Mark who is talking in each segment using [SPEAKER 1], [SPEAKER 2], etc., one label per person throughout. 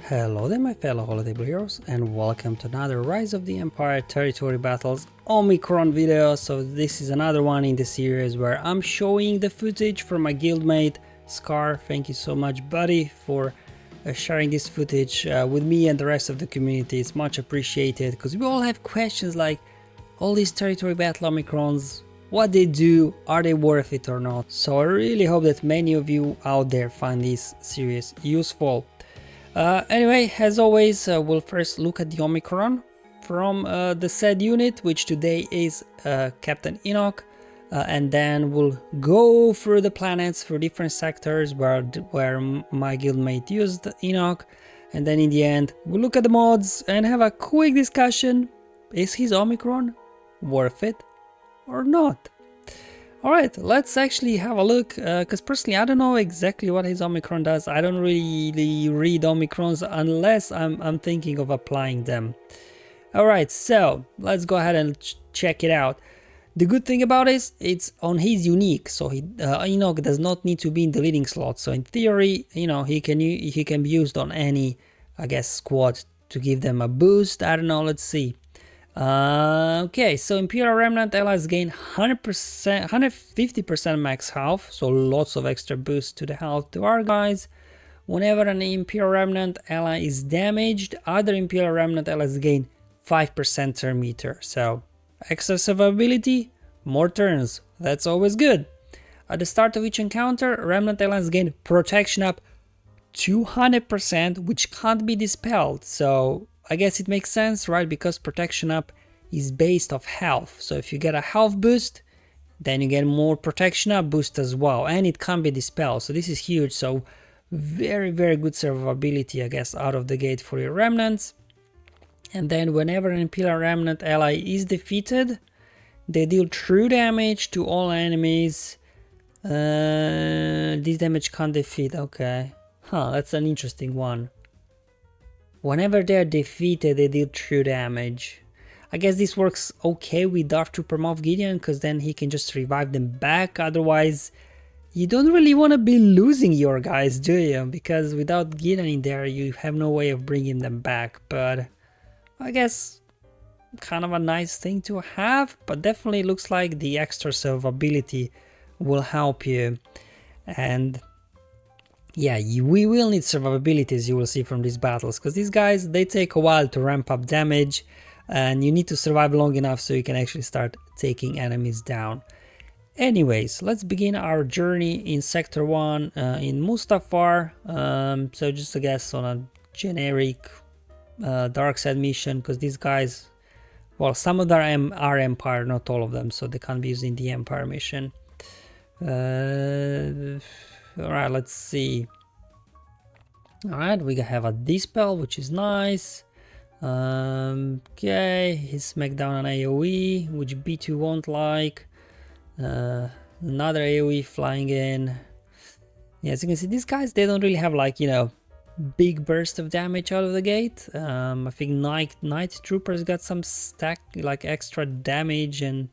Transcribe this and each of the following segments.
[SPEAKER 1] Hello there my fellow holiday heroes, and welcome to another Rise of the Empire Territory Battles Omicron video. So this is another one in the series where I'm showing the footage from my guildmate Scar. Thank you so much buddy for sharing this footage with me and the rest of the community. It's much appreciated because we all have questions like all these territory battle Omicrons, what they do, are they worth it or not. So I really hope that many of you out there find this series useful. Anyway, as always, we'll first look at the Omicron from the said unit, which today is Captain Enoch, and then we'll go through the planets for different sectors where my guildmate used Enoch, and then in the end we'll look at the mods and have a quick discussion. Is his Omicron worth it or not? Alright, let's actually have a look, because personally I don't know exactly what his Omicron does. I don't really read Omicrons unless I'm thinking of applying them. Alright, so let's go ahead and check it out. The good thing about it is it's on his unique, so Enoch does not need to be in the leading slot. So in theory, you know, he can be used on any, I guess, squad to give them a boost. I don't know, let's see. Okay, so Imperial Remnant allies gain 100%, 150% max health, so lots of extra boost to the health to our guys. Whenever an Imperial Remnant ally is damaged, other Imperial Remnant allies gain 5% turn meter, so extra survivability, more turns, that's always good. At the start of each encounter, Remnant allies gain protection up 200%, which can't be dispelled, so I guess it makes sense, right? Because protection up is based off health. So if you get a health boost, then you get more protection up boost as well. And it can't be dispelled. So this is huge. So very, very good survivability, I guess, out of the gate for your remnants. And then whenever an Imperial Remnant ally is defeated, they deal true damage to all enemies. This damage can't defeat. Okay. Huh, that's an interesting one. Whenever they're defeated, they deal true damage. I guess this works okay with Darth Trooper Moff Gideon, because then he can just revive them back. Otherwise, you don't really want to be losing your guys, do you? Because without Gideon in there, you have no way of bringing them back. But I guess kind of a nice thing to have, but definitely looks like the extra survivability will help you. And yeah, we will need survivability, as you will see from these battles, because these guys, they take a while to ramp up damage, and you need to survive long enough so you can actually start taking enemies down. Anyways, let's begin our journey in Sector 1 in Mustafar. So just I guess on a generic dark side mission, because these guys, well, some of them are Empire, not all of them, so they can't be used in the Empire mission. Alright, let's see. Alright, we have a Dispel, which is nice. Okay, he's smacked down an AoE, which B2 won't like. Another AoE flying in. Yeah, as you can see, these guys, they don't really have, like, you know, big burst of damage out of the gate. I think Night Troopers got some stack, like extra damage, and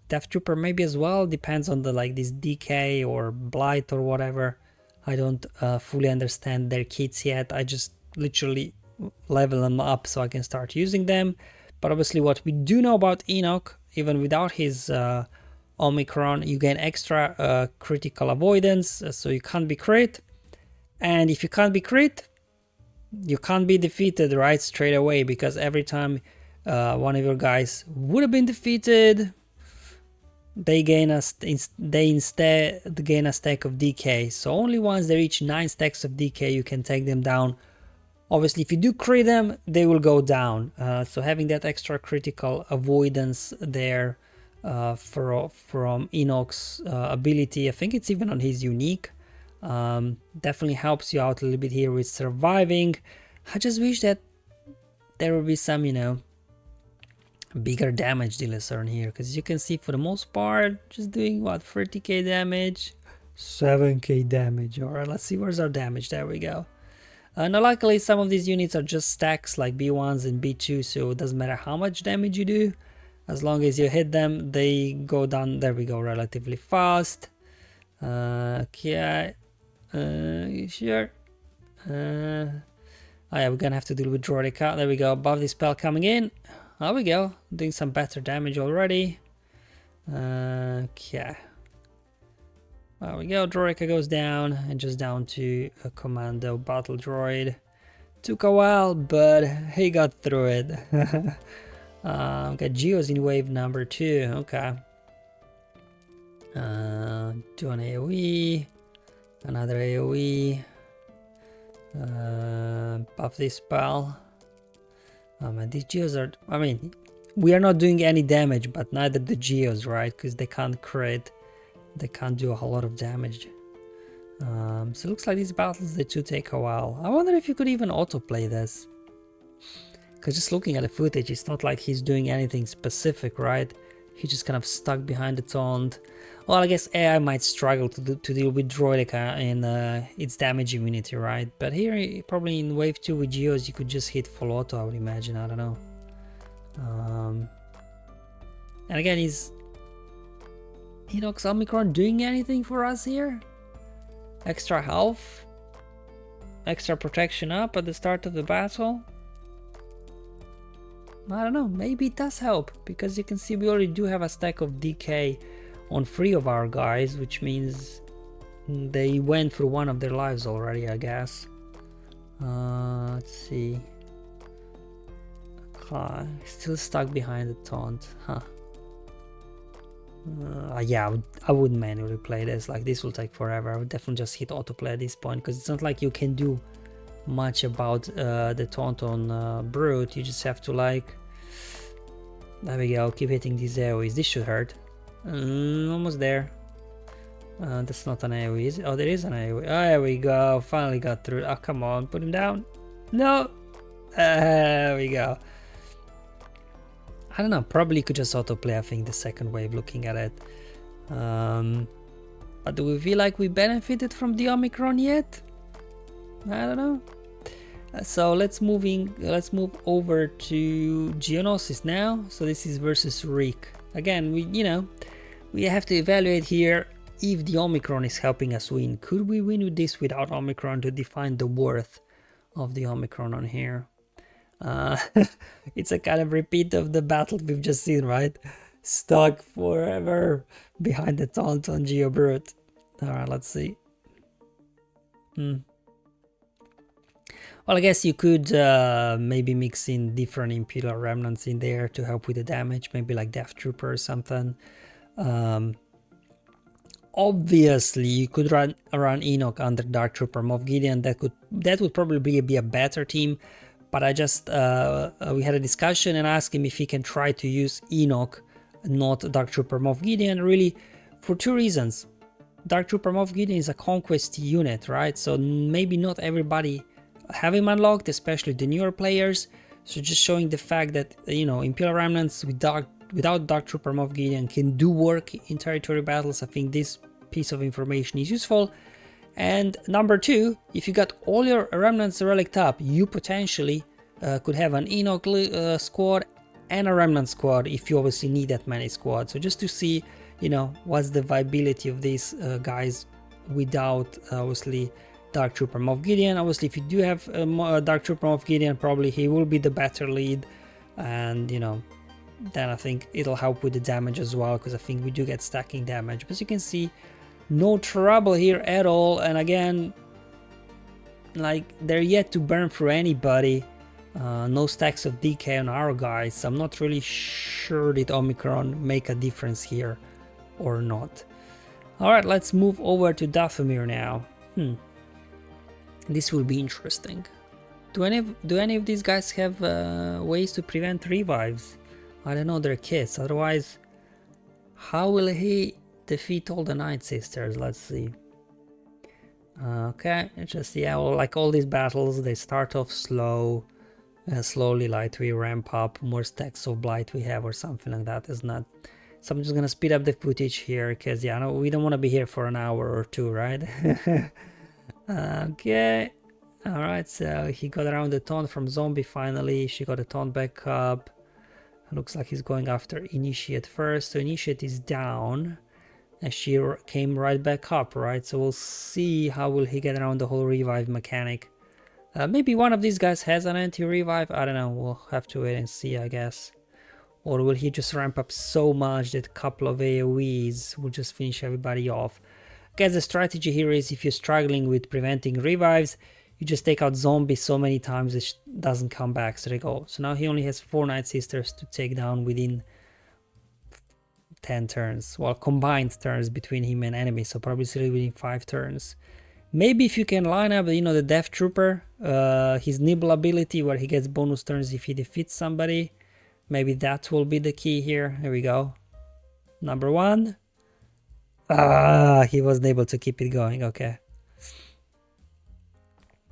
[SPEAKER 1] Death Trooper maybe as well, depends on the like this DK or Blight or whatever. I don't fully understand their kits yet. I just literally level them up so I can start using them. But obviously what we do know about Enoch, even without his Omicron, you gain extra critical avoidance, so you can't be crit. And if you can't be crit, you can't be defeated right straight away, because every time one of your guys would have been defeated, they instead gain a stack of DK. So only once they reach 9 stacks of DK you can take them down. Obviously if you do crit them, they will go down. So having that extra critical avoidance there from Enoch's ability, I think it's even on his unique, definitely helps you out a little bit here with surviving. I just wish that there would be some, you know, bigger damage dealers on here, because you can see for the most part just doing what, 30k damage, 7k damage. All right, let's see, where's our damage? There we go. Now luckily some of these units are just stacks like B1s and B2, so it doesn't matter how much damage you do, as long as you hit them, they go down, there we go, relatively fast. Okay, sure. Oh yeah, we're gonna have to deal with Droidica. There we go, above this spell coming in. There we go, doing some better damage already. Okay. There we go, Droidica goes down, and just down to a Commando Battle Droid. Took a while, but he got through it. Got Geos in wave number 2, okay. Do an AoE, another AoE. Buff this spell. Oh man, these Geos are, I mean, we are not doing any damage, but neither the Geos, right? Because they can't crit, they can't do a whole lot of damage. So it looks like these battles, they do take a while. I wonder if you could even autoplay this. Because just looking at the footage, it's not like he's doing anything specific, right? He's just kind of stuck behind the taunt. Well, I guess AI might struggle to deal with Droidica in its damage immunity, right? But here, probably in wave 2 with Geos, you could just hit full auto, I would imagine, I don't know. And again, is Enoch's Omicron doing anything for us here? Extra health? Extra protection up at the start of the battle? I don't know, maybe it does help, because you can see we already do have a stack of DK on 3 of our guys, which means they went through one of their lives already, I guess. Let's see. Still stuck behind the taunt, huh? Yeah, I wouldn't manually play this, like this will take forever. I would definitely just hit autoplay at this point, because it's not like you can do much about the taunt on Brute. You just have to, like, there we go, keep hitting these AoEs. This should hurt. Almost there. That's not an AoE, is it? Oh, there is an AoE. Oh, there we go, finally got through. Oh, come on, put him down. No! There we go. I don't know, probably could just autoplay, I think, the second wave looking at it. But do we feel like we benefited from the Omicron yet? I don't know. So let's move over to Geonosis now. So this is versus Reek. Again, we have to evaluate here if the Omicron is helping us win. Could we win with this without Omicron, to define the worth of the Omicron on here? It's a kind of repeat of the battle we've just seen, right? Stuck forever behind the taunt on GeoBrute. Alright, let's see. Well, I guess you could maybe mix in different Imperial Remnants in there to help with the damage, maybe like Death Trooper or something. Obviously, you could run Enoch under Dark Trooper Moff Gideon. That would probably be a better team. But I just, we had a discussion and asked him if he can try to use Enoch, not Dark Trooper Moff Gideon, really for 2 reasons. Dark Trooper Moff Gideon is a conquest unit, right? So maybe not everybody have him unlocked, especially the newer players. So just showing the fact that, Imperial Remnants without Dark Trooper Moff Gideon can do work in territory battles. I think this piece of information is useful. And number 2, if you got all your Remnants relic up, you potentially could have an Enoch squad and a Remnant squad if you obviously need that many squads. So just to see, what's the viability of these guys without, obviously, Dark Trooper Moff Gideon. Obviously, if you do have Dark Trooper Moff Gideon, probably he will be the better lead. And, then I think it'll help with the damage as well, because I think we do get stacking damage. But as you can see, no trouble here at all, and again, like, they're yet to burn through anybody. No stacks of DK on our guys, so I'm not really sure did Omicron make a difference here or not. Alright, let's move over to Dathomir now. This will be interesting. Do any of these guys have ways to prevent revives? I don't know their kits, otherwise how will he defeat all the Night Sisters? Let's see. Okay, just, yeah, well, like all these battles, they start off slow, slowly, like we ramp up, more stacks of blight we have or something like that, isn't it? So I'm just gonna speed up the footage here, because yeah, no, we don't want to be here for an hour or 2, right? Okay, alright, so he got around the taunt from Zombie finally, she got a taunt back up. Looks like he's going after Initiate first, so Initiate is down. And she came right back up, right? So we'll see how will he get around the whole revive mechanic. Maybe one of these guys has an anti-revive, I don't know, we'll have to wait and see, I guess. Or will he just ramp up so much that a couple of AoEs will just finish everybody off? I guess the strategy here is if you're struggling with preventing revives, you just take out zombies so many times it doesn't come back, so they go. So now he only has 4 Night Sisters to take down within 10 turns. Well, combined turns between him and enemy, so probably still within 5 turns. Maybe if you can line up, you know, the Death Trooper, his Nibble ability where he gets bonus turns if he defeats somebody. Maybe that will be the key here. Here we go. Number 1. He wasn't able to keep it going. Okay.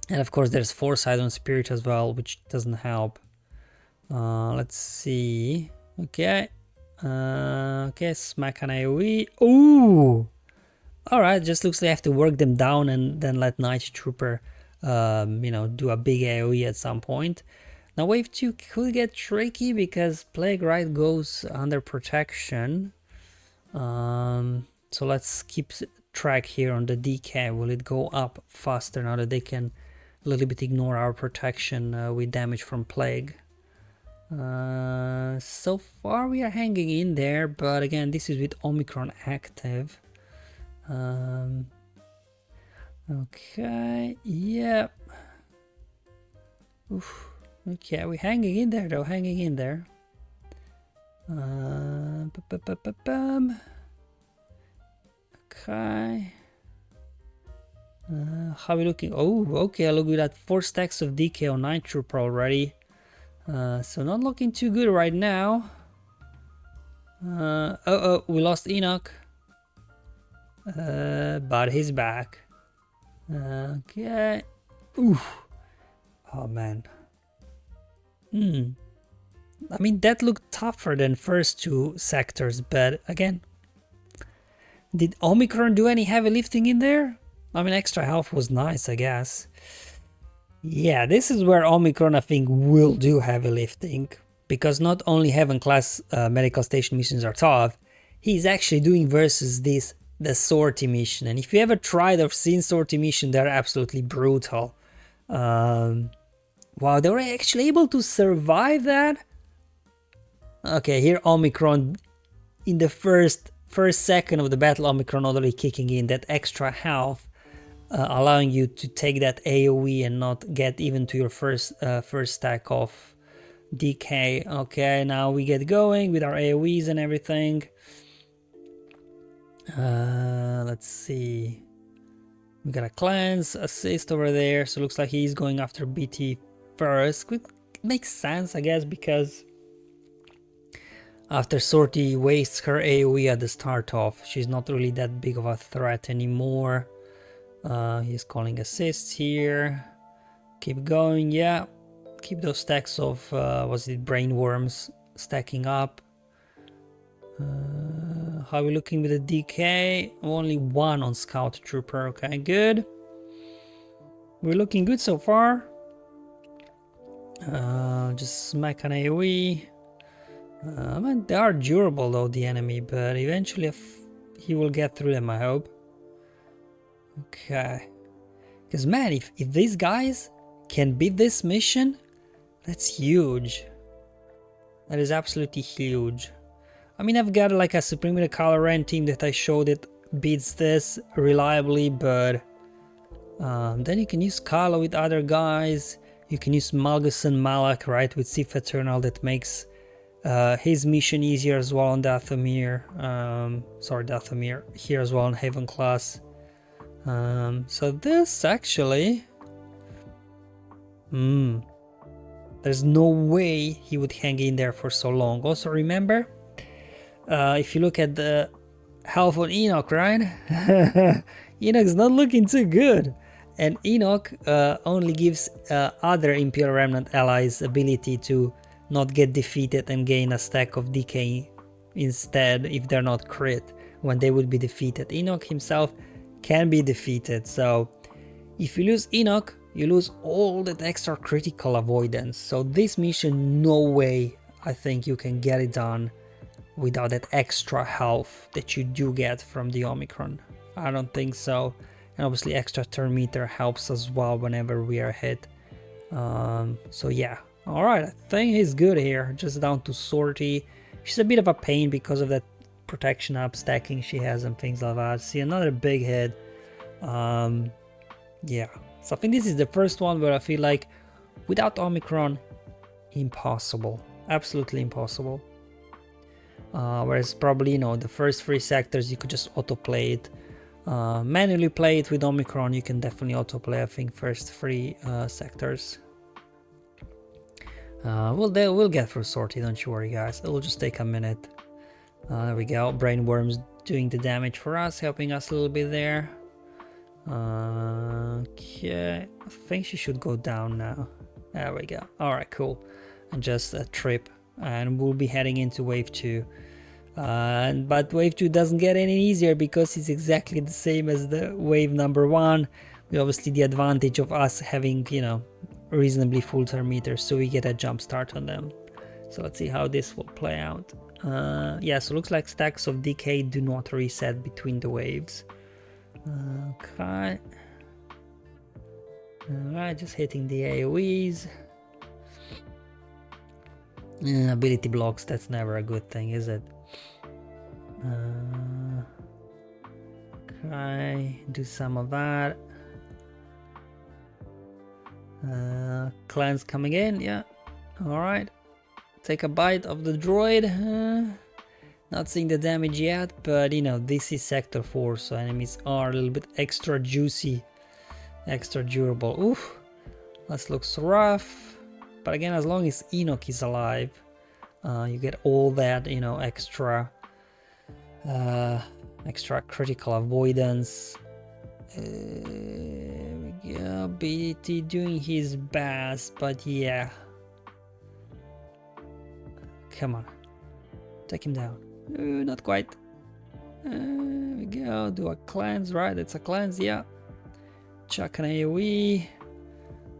[SPEAKER 1] And of course there's Foresight on Spirit as well, which doesn't help. Let's see. Okay. Okay, smack an AoE. Ooh! Alright, just looks like I have to work them down and then let Night Trooper, you know, do a big AoE at some point. Now wave 2 could get tricky because Plague Rite goes under protection. So let's keep track here on the DK. Will it go up faster now that they can a little bit ignore our protection with damage from Plague? So far we are hanging in there, but again this is with Omicron active. Okay, yeah. Oof. Okay, we're hanging in there though, hanging in there. Okay. How are we looking? Oh, okay, look at that, 4 stacks of DK on Night Trooper already. So not looking too good right now. Oh, we lost Enoch. But he's back. Okay. Oof. Oh man. I mean, that looked tougher than first 2 sectors, but again, did Omicron do any heavy lifting in there? I mean, extra health was nice, I guess. Yeah, this is where Omicron, I think, will do heavy lifting, because not only Heaven class medical station missions are tough, he's actually doing versus the sortie mission, and if you ever tried or seen sortie mission, they're absolutely brutal. Wow, they were actually able to survive that. Okay, here Omicron in the first second of the battle, Omicron already kicking in that extra health, allowing you to take that AoE and not get even to your first stack of DK. Okay, now we get going with our AoEs and everything. Let's see. We got a cleanse assist over there, so looks like he's going after BT first. Which makes sense, I guess, because after sortie wastes her AoE at the start off, she's not really that big of a threat anymore. He's calling assists here. Keep going, yeah. Keep those stacks of was it brain worms stacking up. How are we looking with the DK? Only 1 on Scout Trooper. Okay, good. We're looking good so far. Just smack an AoE. I mean, they are durable though, the enemy, but eventually he will get through them, I hope. Okay. Because man, if these guys can beat this mission, that's huge. That is absolutely huge. I mean, I've got like a Supreme with a Kylo Ren team that I showed it beats this reliably, but then you can use Kylo with other guys. You can use Malgus and Malak, right, with Sith Eternal, that makes his mission easier as well on Dathomir. Sorry, Dathomir here as well on Haven class. So this actually, there's no way he would hang in there for so long. Also remember, if you look at the health on Enoch, right? Enoch's not looking too good. And Enoch only gives other Imperial Remnant allies ability to not get defeated and gain a stack of DK instead if they're not crit when they would be defeated. Enoch himself can be defeated, so if you lose Enoch, you lose all that extra critical avoidance. So this mission, no way I think you can get it done without that extra health that you do get from the Omicron. I don't think so. And obviously extra turn meter helps as well whenever we are hit So yeah, all right, I think he's good here. Just down to sortie. She's a bit of a pain because of that protection up stacking she has and things like that. See, another big hit. Yeah, so I think this is the first one where I feel like without Omicron, impossible, absolutely impossible. Whereas probably, you know, the first 3 sectors you could just autoplay it, manually play it. With Omicron you can definitely autoplay, I think, first 3 sectors. We'll get through sortie, don't you worry guys, it'll just take a minute. There we go, brainworms doing the damage for us, helping us a little bit there. Okay, I think she should go down now. There we go. All right, cool. And just a trip, and we'll be heading into wave 2. But wave 2 doesn't get any easier because it's exactly the same as the wave number 1. We obviously the advantage of us having, you know, reasonably full turn meters, so we get a jump start on them. So let's see how this will play out. Yeah, so looks like stacks of decay do not reset between the waves. Okay. Alright, just hitting the AoEs. Ability blocks, that's never a good thing, is it? Okay, do some of that. Clans coming in, yeah. Alright. Take a bite of the droid. Not seeing the damage yet, but you know, this is sector 4, so enemies are a little bit extra juicy, extra durable. Oof, that looks rough. But again, as long as Enoch is alive, you get all that, you know, extra critical avoidance. There we go, BT doing his best, but yeah. Come on, take him down. Not quite. There we go, do a cleanse, right? It's a cleanse, yeah. Chuck an AoE.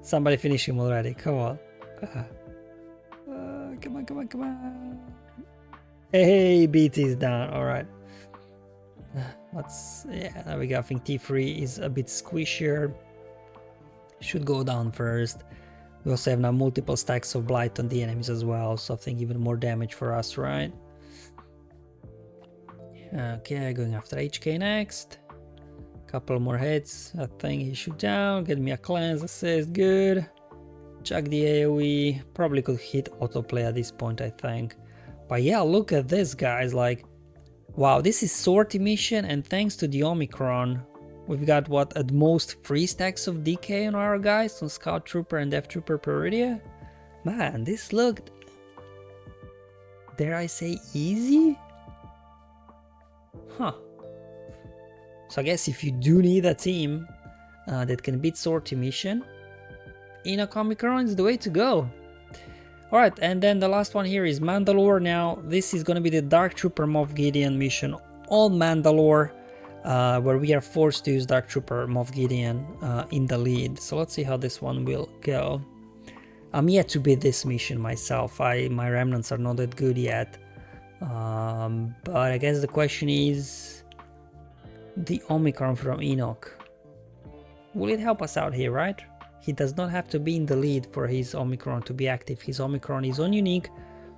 [SPEAKER 1] Somebody finish him already, come on. Come on, come on, come on. Hey, BT is down, alright. Yeah, there we go. I think T3 is a bit squishier. Should go down first. We also have now multiple stacks of blight on the enemies as well, so I think even more damage for us, right? Okay, going after HK next. Couple more hits. I think he should down. Get me a cleanse assist. Good. Chuck the AoE. Probably could hit autoplay at this point, I think. But yeah, look at this, guys. Like, wow, this is sortie mission, and thanks to the Omicron, we've got what, at most 3 stacks of DK on our guys, on Scout Trooper and Death Trooper Peridia. Man, this looked, dare I say, easy? Huh. So I guess if you do need a team that can beat sortie mission, Enoch Omicron is the way to go. Alright, and then the last one here is Mandalore. Now, this is going to be the Dark Trooper Moff Gideon mission on Mandalore, where we are forced to use Dark Trooper Moff Gideon in the lead. So let's see how this one will go. I'm yet to beat this mission myself. My remnants are not that good yet. But I guess the question is, the Omicron from Enoch, will it help us out here, right? He does not have to be in the lead for his Omicron to be active. His Omicron is on unique,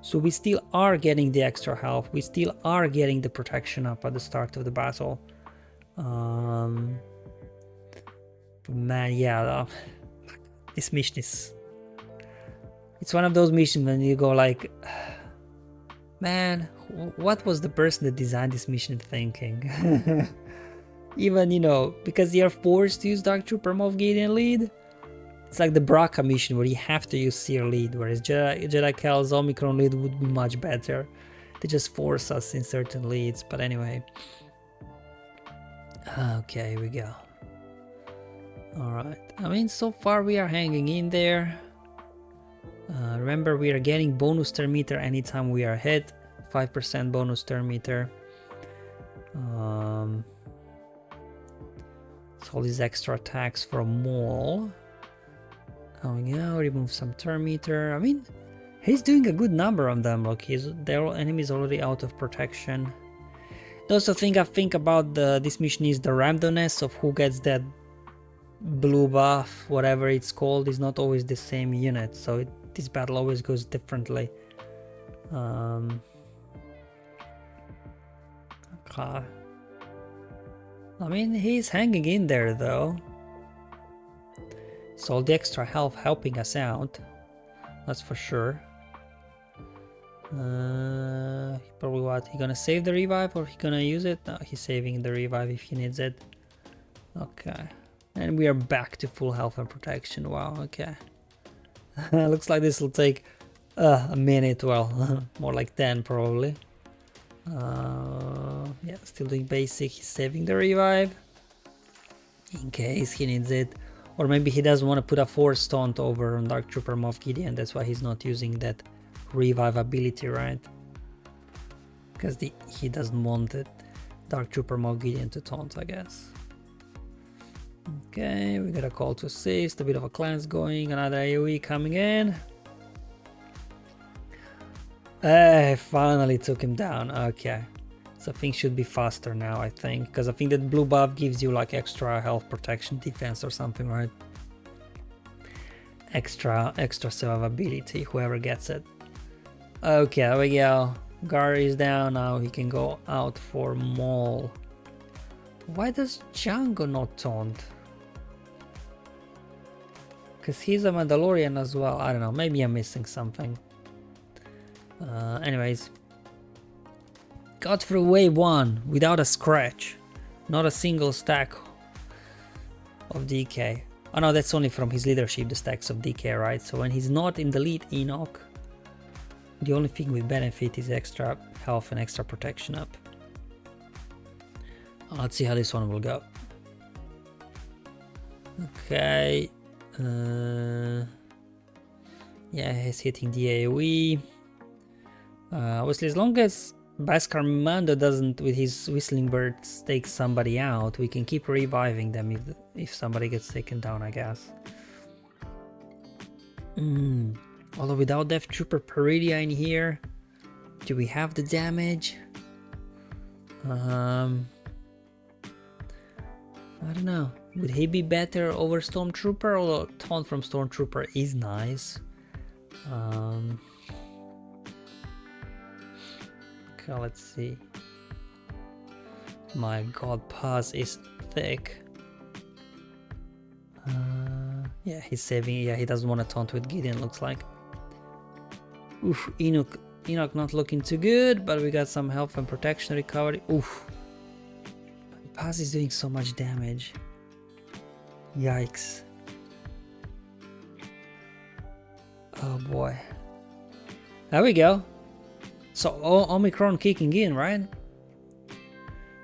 [SPEAKER 1] so we still are getting the extra health. We still are getting the protection up at the start of the battle. Man, yeah, this mission is... It's one of those missions when you go like, man, what was the person that designed this mission thinking? Even, you know, because you're forced to use Dark Trooper Moff Gideon lead. It's like the Braca mission where you have to use Seer lead, whereas Jedi Cal's Omicron lead would be much better. They just force us in certain leads, but anyway. Okay, here we go. Alright, I mean, so far we are hanging in there. Remember, we are getting bonus turn meter anytime we are hit. 5% bonus turn meter. So all these extra attacks from Maul. Oh yeah, remove some turn meter. I mean, he's doing a good number on them. Look, their enemies already out of protection. The also thing I think about this mission is the randomness of who gets that blue buff, whatever it's called, is not always the same unit, so this battle always goes differently. Okay. I mean, he's hanging in there though. So all the extra health helping us out, that's for sure. Probably what, he gonna save the revive or he gonna use it? No, he's saving the revive if he needs it. Okay, and we are back to full health and protection. Wow, okay. Looks like this will take a minute, well, more like 10 probably. Yeah, still doing basic. He's saving the revive in case he needs it, or maybe he doesn't want to put a force taunt over on Dark Trooper Moff Gideon. That's why he's not using that revive ability, right? Because he doesn't want the Dark Trooper Moff Gideon to taunt, I guess. Okay, we got a call to assist, a bit of a cleanse going, another AoE coming in. Finally took him down. Okay, so things should be faster now, I think, because I think that blue buff gives you like extra health, protection, defense or something, right? Extra survivability, whoever gets it. Okay, there we go. Gar is down now, he can go out for Maul. Why does Django not taunt? Because he's a Mandalorian as well. I don't know, maybe I'm missing something. Anyways, got through wave 1 without a scratch, not a single stack of DK. Oh no, that's only from his leadership, the stacks of DK, right? So when he's not in the lead Enoch, the only thing we benefit is extra health and extra protection up. Let's see how this one will go. Okay, yeah, he's hitting the AoE. Obviously, as long as Beskar Mando doesn't, with his Whistling Birds, take somebody out, we can keep reviving them if somebody gets taken down, I guess. Although without Death Trooper Peridia in here, do we have the damage? I don't know. Would he be better over Stormtrooper? Although taunt from Stormtrooper is nice. Okay, let's see. My god, Paz is thick. Yeah, he's saving. Yeah, he doesn't want to taunt with Gideon, looks like. Oof, Enoch not looking too good, but we got some health and protection recovery. Oof. Paz is doing so much damage. Yikes. Oh boy. There we go. So Omicron kicking in, right?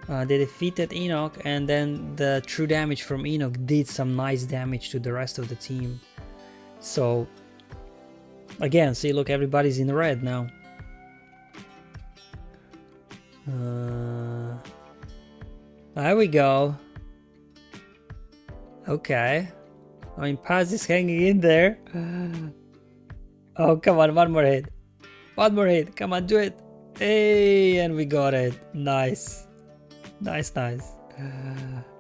[SPEAKER 1] They defeated Enoch, and then the true damage from Enoch did some nice damage to the rest of the team. So again, see, look, everybody's in the red now. There we go. Okay. I mean, Paz is hanging in there. Oh, come on, one more hit. One more hit, come on, do it. Hey, and we got it. Nice. Nice, nice.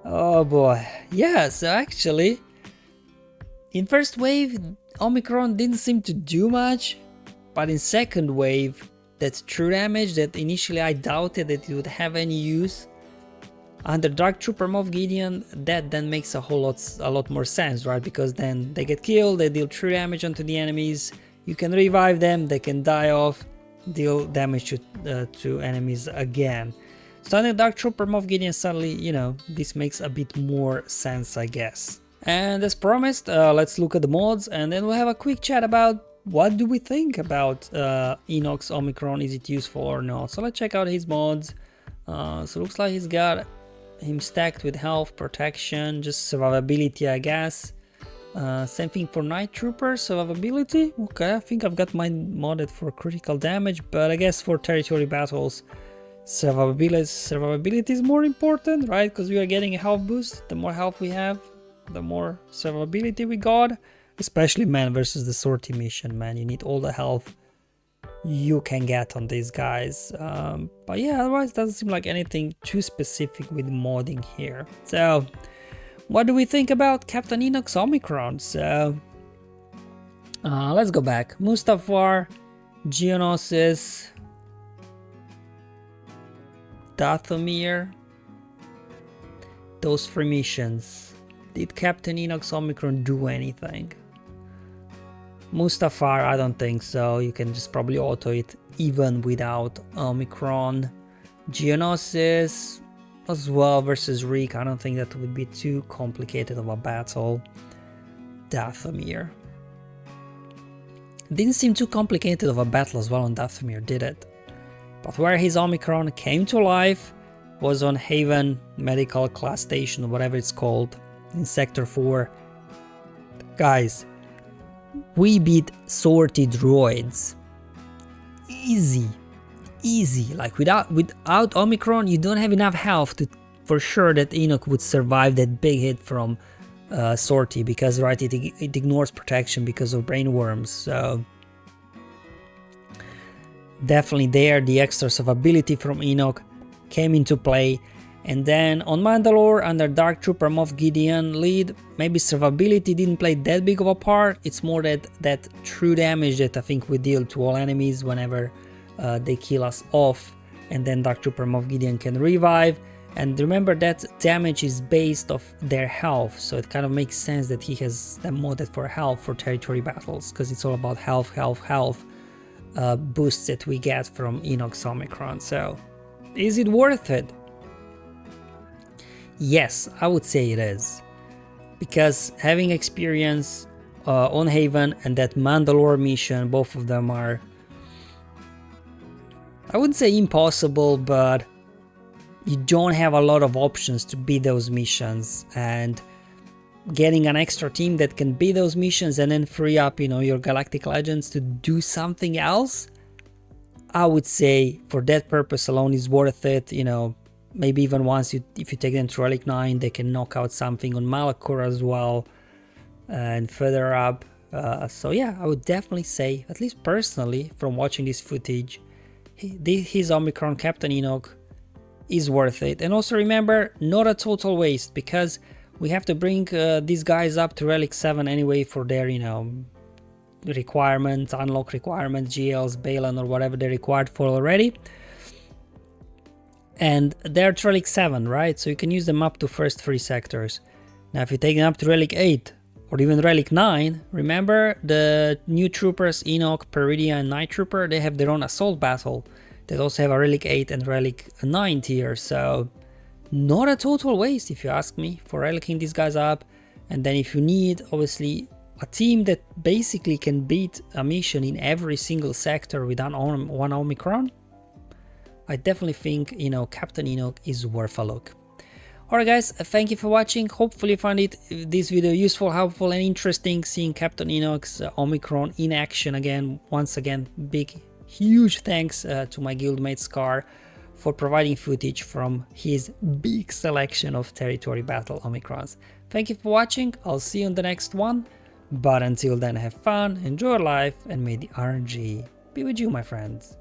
[SPEAKER 1] Oh boy. Yeah, so actually, in first wave, Omicron didn't seem to do much, but in second wave, that true damage that initially I doubted that it would have any use, under Dark Trooper Moff Gideon, that then makes a lot more sense, right? Because then they get killed, they deal true damage onto the enemies, you can revive them, they can die off, deal damage to enemies again. So under Dark Trooper Moff Gideon, suddenly, you know, this makes a bit more sense, I guess. And as promised, let's look at the mods, and then we'll have a quick chat about what do we think about Enoch's Omicron, is it useful or not. So let's check out his mods. So looks like he's got him stacked with health, protection, just survivability, I guess. Same thing for Night Trooper, survivability. Okay, I think I've got mine modded for critical damage, but I guess for territory battles, survivability is more important, right? Because we are getting a health boost. The more health we have, the more survivability we got. Especially, man, versus the sortie mission, man. You need all the health you can get on these guys. But yeah, otherwise doesn't seem like anything too specific with modding here. So what do we think about Captain Enoch's Omicron? So let's go back. Mustafar, Geonosis, Dathomir, those 3 missions. Did Captain Enoch's Omicron do anything? Mustafar, I don't think so. You can just probably auto it even without Omicron. Geonosis as well versus Reek. I don't think that would be too complicated of a battle. Dathomir. Didn't seem too complicated of a battle as well on Dathomir, did it? But where his Omicron came to life was on Haven Medical Class Station, or whatever it's called, in Sector 4. Guys, we beat sorted droids. Easy. Like without Omicron, you don't have enough health to for sure that Enoch would survive that big hit from sortie, because right, it ignores protection because of brain worms. So definitely there the extra survivability from Enoch came into play. And then on Mandalore, under Dark Trooper Moff Gideon lead, maybe survivability didn't play that big of a part. It's more that true damage that I think we deal to all enemies whenever they kill us off, and then Dark Trooper Moff Gideon can revive. And remember that damage is based off their health, so it kind of makes sense that he has them modded for health for territory battles, because it's all about health boosts that we get from Enoch's Omicron. So is it worth it? Yes, I would say it is, because having experience on Haven and that Mandalore mission, both of them are, I wouldn't say impossible, but you don't have a lot of options to beat those missions, and getting an extra team that can beat those missions and then free up, your Galactic Legends to do something else, I would say for that purpose alone is worth it. Maybe even once if you take them to Relic 9, they can knock out something on Malachor as well, and further up. So yeah, I would definitely say, at least personally, from watching this footage, his Omicron Captain Enoch is worth it. And also remember, not a total waste, because we have to bring these guys up to Relic 7 anyway for their, requirements, unlock requirements, GLs, Balan, or whatever they're required for already. And they're at Relic 7, right? So you can use them up to first 3 sectors. Now if you take them up to Relic 8 or even Relic 9, remember the new troopers, Enoch, Peridia, and Night Trooper, they have their own assault battle. They also have a Relic 8 and Relic 9 tier, so not a total waste if you ask me for relicking these guys up. And then if you need, obviously, a team that basically can beat a mission in every single sector with one Omicron, I definitely think, Captain Enoch is worth a look. Alright guys, thank you for watching. Hopefully you found this video useful, helpful, and interesting, seeing Captain Enoch's Omicron in action again. Once again, huge thanks to my guildmate Scar for providing footage from his big selection of territory battle Omicrons. Thank you for watching. I'll see you on the next one. But until then, have fun, enjoy life, and may the RNG be with you, my friends.